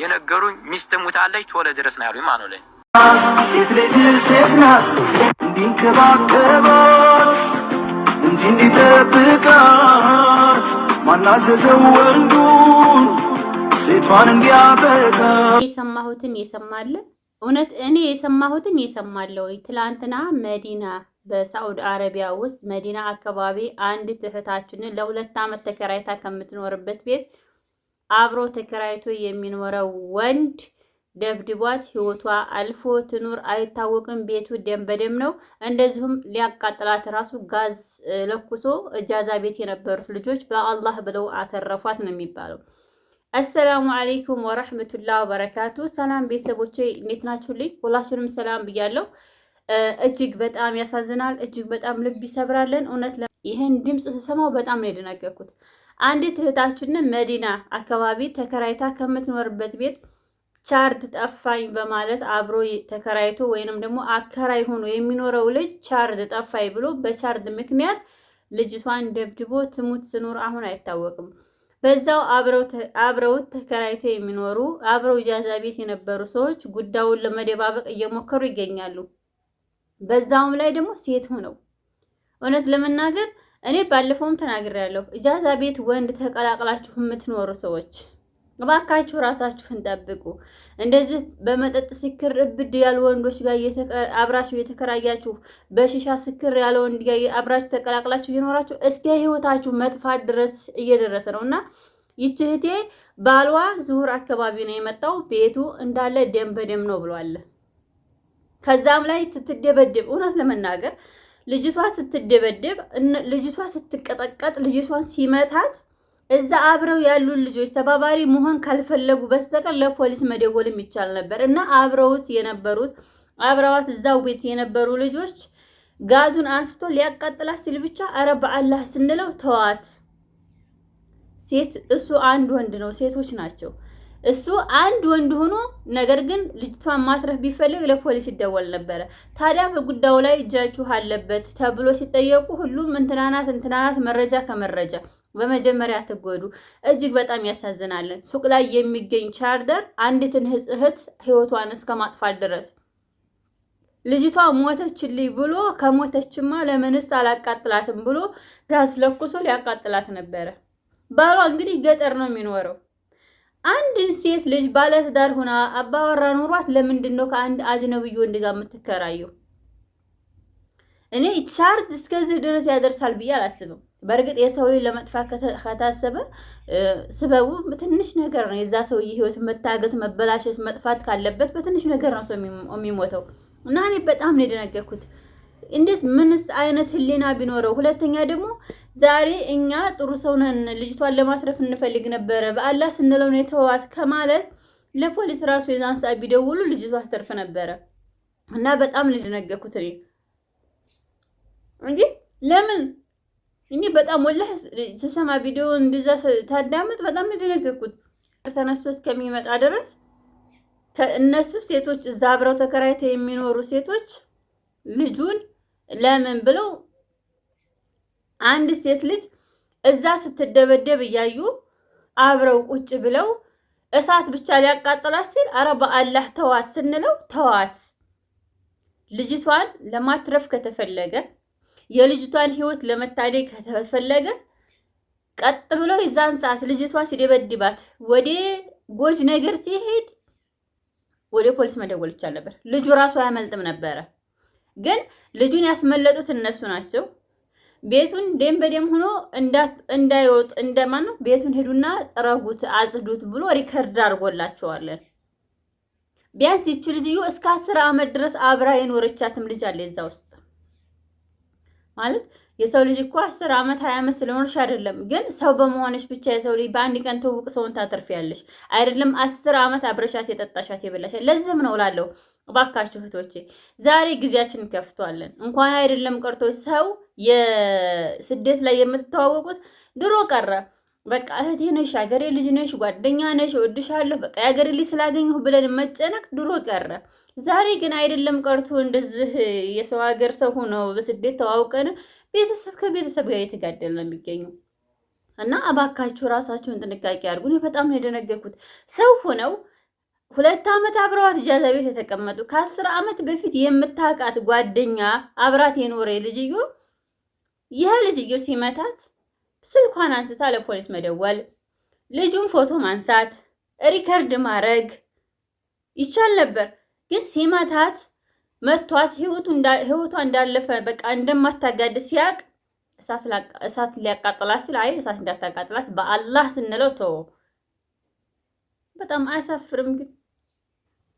የነገሩኝ ሚስት ሙታለች ቶሎ ድረስ ነው ያሉኝ ማለት ነው። ሴት ልጅ ሴት ናት እንዲንከባከባት እንጂ እንዲጠብቃት ማናዘዘው ወንዱን ሴቷን እንዲያጠቃ። የሰማሁትን የሰማለ እውነት እኔ የሰማሁትን የሰማለው። ትላንትና መዲና በሳዑዲ አረቢያ ውስጥ መዲና አካባቢ አንድ እህታችንን ለ2 ዓመት ተከራይታ ከምትኖርበት ቤት አብሮ ተከራይቶ የሚኖረው ወንድ ደብድቧት ህይወቷ አልፎ ትኑር አይታወቅም። ቤቱ ደም በደም ነው። እንደዚሁም ሊያቃጥላት ራሱ ጋዝ ለኩሶ እጃዛ ቤት የነበሩት ልጆች በአላህ ብለው አተረፏት ነው የሚባለው። አሰላሙ አለይኩም ወራህመቱላሂ ወበረካቱ። ሰላም ቤተሰቦቼ እንዴት ናችሁልኝ? ሁላችሁንም ሰላም ብያለሁ። እጅግ በጣም ያሳዝናል። እጅግ በጣም ልብ ይሰብራለን። እውነት ይህን ድምፅ ስሰማው በጣም ነው የደነገጥኩት። አንዲት እህታችንን መዲና አካባቢ ተከራይታ ከምትኖርበት ቤት ቻርድ ጠፋኝ በማለት አብሮ ተከራይቶ ወይንም ደግሞ አከራይ ሆኖ የሚኖረው ልጅ ቻርድ ጠፋኝ ብሎ በቻርድ ምክንያት ልጅቷን ደብድቦ ትሙት ስኖር አሁን አይታወቅም። በዛው አብረው ተከራይቶ የሚኖሩ አብረው ኢጃዛ ቤት የነበሩ ሰዎች ጉዳዩን ለመደባበቅ እየሞከሩ ይገኛሉ። በዛውም ላይ ደግሞ ሴት ሆነው እውነት ለመናገር እኔ ባለፈውም ተናግሬያለሁ። ኢጃዛ ቤት ወንድ ተቀላቅላችሁ የምትኖሩ ሰዎች እባካችሁ ራሳችሁን ጠብቁ። እንደዚህ በመጠጥ ስክር እብድ ያሉ ወንዶች ጋር አብራችሁ የተከራያችሁ በሽሻ ስክር ያለ ወንድ ጋር አብራችሁ ተቀላቅላችሁ እየኖራችሁ እስከ ህይወታችሁ መጥፋት ድረስ እየደረሰ ነውና ይህች እህቴ ባሏ ዙሁር አካባቢ ነው የመጣው። ቤቱ እንዳለ ደም በደም ነው ብሏል። ከዛም ላይ ስትደበደብ እውነት ለመናገር ልጅቷ ስትደበደብ ልጅቷ ስትቀጠቀጥ ልጅቷን ሲመታት እዛ አብረው ያሉ ልጆች ተባባሪ መሆን ካልፈለጉ በስተቀር ለፖሊስ መደወልም ይቻል ነበር እና አብረዋት እዛው ቤት የነበሩ ልጆች ጋዙን አንስቶ ሊያቃጥላት ሲል ብቻ አረ በአላህ ስንለው ተዋት። ሴት እሱ አንድ ወንድ ነው፣ ሴቶች ናቸው። እሱ አንድ ወንድ ሆኖ ነገር ግን ልጅቷን ማትረፍ ቢፈልግ ለፖሊስ ይደወል ነበረ። ታዲያ በጉዳዩ ላይ እጃችሁ አለበት ተብሎ ሲጠየቁ ሁሉም እንትናናት መረጃ ከመረጃ በመጀመሪያ ትጎዱ። እጅግ በጣም ያሳዝናለን። ሱቅ ላይ የሚገኝ ቻርደር አንዲትን እህት ህይወቷን እስከ ማጥፋት ድረስ ልጅቷ ሞተችልኝ ብሎ ከሞተችማ ለምንስ አላቃጥላትም ብሎ ጋዝ ለኩሶ ሊያቃጥላት ነበረ። ባሏ እንግዲህ ገጠር ነው የሚኖረው። አንድን ሴት ልጅ ባለትዳር ሆና አባወራ ኑሯት ለምንድን ነው ከአንድ አጅነብይ ወንድ ጋር የምትከራየው? እኔ ቻርድ እስከዚህ ድረስ ያደርሳል ብዬ አላስብም። በእርግጥ የሰው ልጅ ለመጥፋት ከታሰበ ስበቡ ትንሽ ነገር ነው። የዛ ሰውዬ ህይወት መታገት፣ መበላሸት፣ መጥፋት ካለበት በትንሽ ነገር ነው ሰው የሚሞተው እና እኔ በጣም ነው የደነገጥኩት። እንዴት ምንስ አይነት ህሊና ቢኖረው? ሁለተኛ ደግሞ ዛሬ እኛ ጥሩ ሰው ነን ልጅቷን ለማትረፍ እንፈልግ ነበረ በአላህ ስንለው ነው የተዋት ከማለት ለፖሊስ ራሱ የዛን ሰዓት ቢደውሉ ልጅቷ ተርፍ ነበረ እና በጣም ነው የደነገጥኩት እኔ እንዴ ለምን እኔ በጣም ወላሂ ስሰማ ቪዲዮ እንደዛ ታዳምጥ በጣም ነው የደነገጥኩት። ተነስቶ እስከሚመጣ ድረስ እነሱ ሴቶች እዛ አብረው ተከራይተው የሚኖሩ ሴቶች ልጁን ለምን ብለው አንድ ሴት ልጅ እዛ ስትደበደብ እያዩ አብረው ቁጭ ብለው እሳት ብቻ ሊያቃጥላት ሲል አረ በአላህ ተዋት ስንለው ተዋት። ልጅቷን ለማትረፍ ከተፈለገ የልጅቷን ህይወት ለመታደግ ከተፈለገ ቀጥ ብሎ የዛን ሰዓት ልጅቷ ሲደበድባት ወደ ጎጅ ነገር ሲሄድ ወደ ፖሊስ መደወል ይቻል ነበር። ልጁ ራሱ አያመልጥም ነበረ። ግን ልጁን ያስመለጡት እነሱ ናቸው። ቤቱን ደም በደም ሆኖ እንዳይወጥ እንደማን ነው ቤቱን ሄዱና ጥረጉት አጽዱት ብሎ ሪከርድ አድርጎላቸዋለን። ቢያንስ ይቺ ልጅዮ እስከ 10 ዓመት ድረስ አብራ የኖረቻትም ልጅ አለ እዛ ውስጥ ማለት የሰው ልጅ እኮ 10 ዓመት 20 ዓመት ስለኖርሽ አይደለም፣ ግን ሰው በመሆንሽ ብቻ የሰው ልጅ በአንድ ቀን ተውቅ ሰውን ታተርፊያለሽ አይደለም። 10 ዓመት አብረሻት የጠጣሻት የበላሻት። ለዚህም ነው እላለሁ እባካችሁ እህቶቼ ዛሬ ጊዜያችን ከፍቷለን። እንኳን አይደለም ቀርቶ ሰው የስደት ላይ የምትተዋወቁት ድሮ ቀረ። በቃ እህቴ ነሽ፣ አገሬ ልጅ ነሽ፣ ጓደኛ ነሽ፣ እወድሻለሁ፣ በቃ የአገሬ ልጅ ስላገኘሁ ብለን መጨነቅ ድሮ ቀረ። ዛሬ ግን አይደለም ቀርቶ እንደዚህ የሰው ሀገር ሰው ሆኖ በስደት ተዋውቀን ቤተሰብ ከቤተሰብ ጋር የተጋደለ ነው የሚገኘው እና እባካችሁ ራሳችሁን ጥንቃቄ አድርጉ። እኔ በጣም ነው የደነገጥኩት። ሰው ሆነው 2 ዓመት አብረዋት ኢጃዛ ቤት የተቀመጡ ከ10 ዓመት በፊት የምታውቃት ጓደኛ አብራት የኖረ ልጅዮ ይሄ ልጅዮ ሲመታት ስልኳን አንስታ ለፖሊስ መደወል፣ ልጁን ፎቶ ማንሳት፣ ሪከርድ ማድረግ ይቻል ነበር። ግን ሲመታት መቷት ህይወቷ እንዳለፈ በቃ እንደማታጋድስ ሲያቅ እሳት ሊያቃጥላት ሲል አይ እሳት እንዳታቃጥላት በአላህ ስንለው ተው። በጣም አያሳፍርም? ግን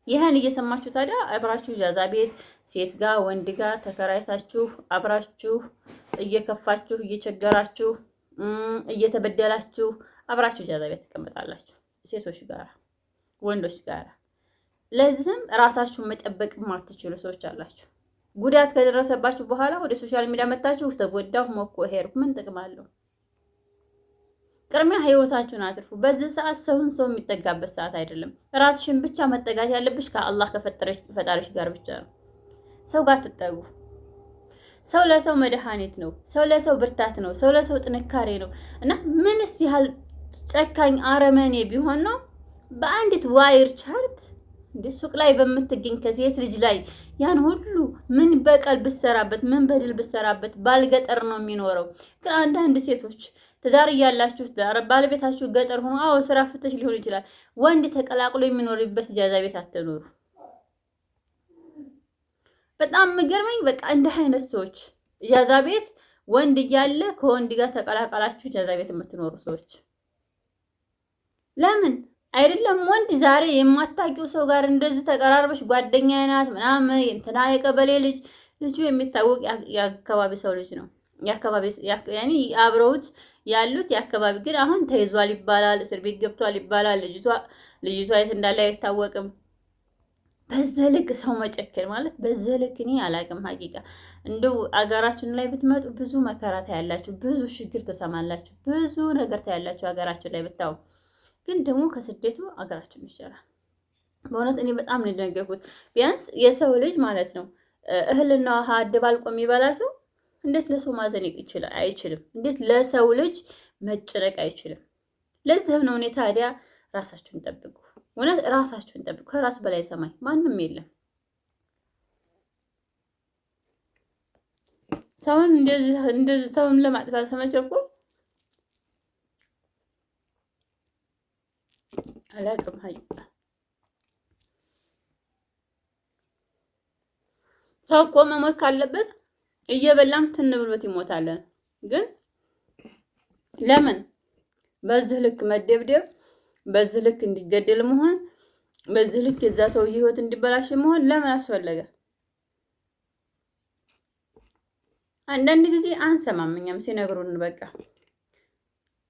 ይህን እየሰማችሁ ታዲያ አብራችሁ ኢጃዛ ቤት ሴት ጋር ወንድ ጋር ተከራይታችሁ አብራችሁ እየከፋችሁ እየቸገራችሁ እየተበደላችሁ አብራችሁ ኢጃዛ ቤት ትቀመጣላችሁ፣ ሴቶች ጋር ወንዶች ጋር። ለዚህም ራሳችሁን መጠበቅ የማትችሉ ሰዎች አላችሁ። ጉዳት ከደረሰባችሁ በኋላ ወደ ሶሻል ሚዲያ መጣችሁ ተጎዳሁ ሞኮ ሄድኩ ምን ጥቅም አለው? ቅድሚያ ህይወታችሁን አትርፉ። በዚህ ሰዓት ሰውን ሰው የሚጠጋበት ሰዓት አይደለም። ራስሽን ብቻ መጠጋት ያለብሽ ከአላህ ከፈጣሪሽ ጋር ብቻ ነው። ሰው ጋር ትጠጉ። ሰው ለሰው መድኃኒት ነው። ሰው ለሰው ብርታት ነው። ሰው ለሰው ጥንካሬ ነው። እና ምንስ ያህል ጨካኝ አረመኔ ቢሆን ነው በአንዲት ዋይር ቻርት እንደ ሱቅ ላይ በምትገኝ ከሴት ልጅ ላይ ያን ሁሉ ምን በቀል ብሰራበት ምን በድል ብሰራበት ባልገጠር ነው የሚኖረው። ግን አንዳንድ ሴቶች ትዳር እያላችሁ ባለቤታችሁ ገጠር ሆኖ አዎ ስራ ፍተሽ ሊሆን ይችላል፣ ወንድ ተቀላቅሎ የሚኖርበት ኢጃዛ ቤት አትኖሩ። በጣም የሚገርመኝ በቃ እንደ አይነት ሰዎች ኢጃዛ ቤት ወንድ እያለ ከወንድ ጋር ተቀላቀላችሁ ኢጃዛ ቤት የምትኖሩ ሰዎች ለምን አይደለም? ወንድ ዛሬ የማታውቂው ሰው ጋር እንደዚህ ተቀራርበሽ ጓደኛዬ ናት ምናምን እንትና የቀበሌ ልጁ የሚታወቅ የአካባቢ ሰው ልጅ ነው። የአካባቢ ያኒ አብረውት ያሉት የአካባቢ ግን አሁን ተይዟል ይባላል፣ እስር ቤት ገብቷል ይባላል። ልጅቷ የት እንዳለ አይታወቅም። በዚህ ልክ ሰው መጨከል ማለት በዚህ ልክ እኔ አላውቅም። ሀቂቃ እንደው አገራችን ላይ ብትመጡ ብዙ መከራ ታያላችሁ፣ ብዙ ችግር ትሰማላችሁ፣ ብዙ ነገር ታያላችሁ አገራችን ላይ ብታው። ግን ደግሞ ከስደቱ አገራችን ይሻላል። በእውነት እኔ በጣም ነው የደነገርኩት። ቢያንስ የሰው ልጅ ማለት ነው እህልና ውሃ አደባልቆ የሚበላ ሰው እንዴት ለሰው ማዘን አይችልም? እንዴት ለሰው ልጅ መጨነቅ አይችልም? ለዚህም ነው እኔ ታዲያ ራሳችሁን ጠብቁ። እውነት ራሳችሁን ጠብቁ። ከራስ በላይ ሰማይ ማንም የለም። ሰውን እንደዚህ ሰውን ለማጥፋት ተመቸኩ አላውቅም። ሀቂቃ ሰው እኮ መሞት ካለበት እየበላም ትን ብሎት ይሞታለን። ግን ለምን በዚህ ልክ መደብደብ፣ በዚህ ልክ እንዲገደል መሆን፣ በዚህ ልክ የዛ ሰው ህይወት እንዲበላሽ መሆን ለምን አስፈለገ? አንዳንድ ጊዜ አንሰማም። እኛም ሲነግሩን በቃ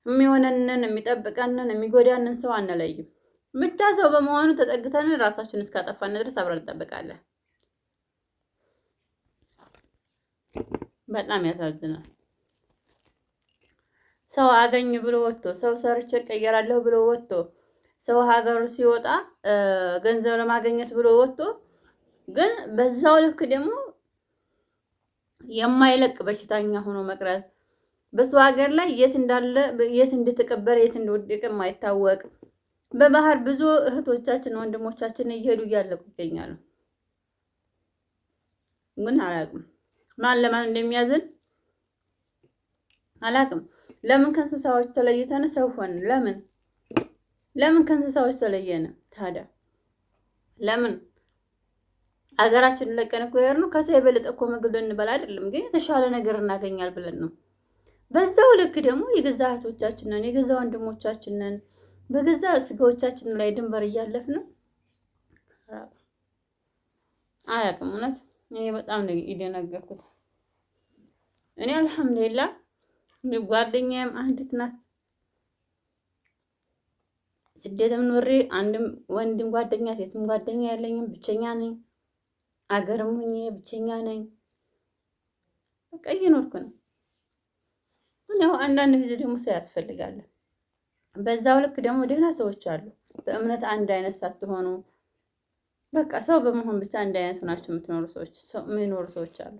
የሚሆነንን የሚጠብቀንን የሚጎዳንን ሰው አንለይም። ብቻ ሰው በመሆኑ ተጠግተን ራሳችን እስካጠፋን ድረስ አብረን እንጠብቃለን። በጣም ያሳዝናል። ሰው አገኝ ብሎ ወጥቶ ሰው ሰርቼ ቀየራለሁ ብሎ ወጥቶ ሰው ሀገሩ ሲወጣ ገንዘብ ለማግኘት ብሎ ወጥቶ ግን በዛው ልክ ደግሞ የማይለቅ በሽታኛ ሆኖ መቅረት፣ በሰው ሀገር ላይ የት እንዳለ የት እንደተቀበረ የት እንደወደቀ የማይታወቅ በባህር ብዙ እህቶቻችን ወንድሞቻችን እየሄዱ እያለቁ ይገኛሉ። ግን አላውቅም ማን ለማን እንደሚያዝን አላውቅም። ለምን ከእንስሳዎች ተለይተን ሰው ሆን? ለምን ከእንስሳዎች ተለየን? ታዲያ ለምን አገራችንን ለቀን እኮ ነው። ከሰው የበለጠ እኮ ምግብ ልንበላ አይደለም፣ ግን የተሻለ ነገር እናገኛል ብለን ነው። በዛው ልክ ደግሞ የገዛ እህቶቻችንን የገዛ ወንድሞቻችንን በገዛ ስጋዎቻችን ላይ ድንበር እያለፍን አያውቅም። እውነት እኔ በጣም ነው የደነገርኩት። እኔ አልሐምዱሊላህ ጓደኛዬም አንዲት ናት። ስደትም ኖሬ አንድም ወንድም ጓደኛ ሴትም ጓደኛ ያለኝም ብቸኛ ነኝ። አገርም ሆኜ ብቸኛ ነኝ። በቃ እየኖርኩ ነው። ያው አንዳንድ ጊዜ ደግሞ ሰው ያስፈልጋል። በዛው ልክ ደግሞ ደህና ሰዎች አሉ። በእምነት አንድ አይነት ሳትሆኑ በቃ ሰው በመሆን ብቻ አንድ አይነት ሆናችሁ የምትኖሩ ሰዎች አሉ።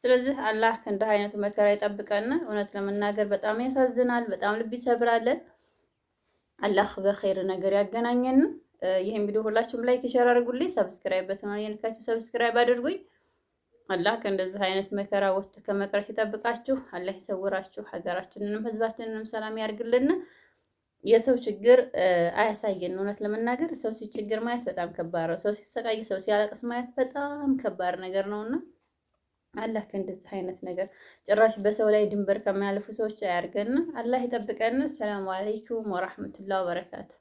ስለዚህ አላህ ከእንዲህ አይነቱ መከራ ይጠብቀን። እውነት ለመናገር በጣም ያሳዝናል፣ በጣም ልብ ይሰብራል። አላህ በኸይር ነገር ያገናኘን። ይሄን ቪዲዮ ሁላችሁም ላይክ ሼር አድርጉልኝ። ሰብስክራይብ በተማሪ የነካችሁ ሰብስክራይብ አድርጉኝ። አላህ ከእንደዚህ አይነት መከራ ወጥቶ ከመቅረት ይጠብቃችሁ። አላህ ይሰውራችሁ። ሀገራችንንም ህዝባችንንም ሰላም ያርግልን። የሰው ችግር አያሳየን። እውነት ለመናገር ሰው ሲችግር ማየት በጣም ከባድ ነው። ሰው ሲሰቃይ፣ ሰው ሲያለቅስ ማየት በጣም ከባድ ነገር ነውና አላህ ከእንደዚህ አይነት ነገር ጭራሽ በሰው ላይ ድንበር ከሚያልፉ ሰዎች አያርገን። አላህ ይጠብቀን። ሰላም አለይኩም ወራህመቱላሂ ወበረካቱ።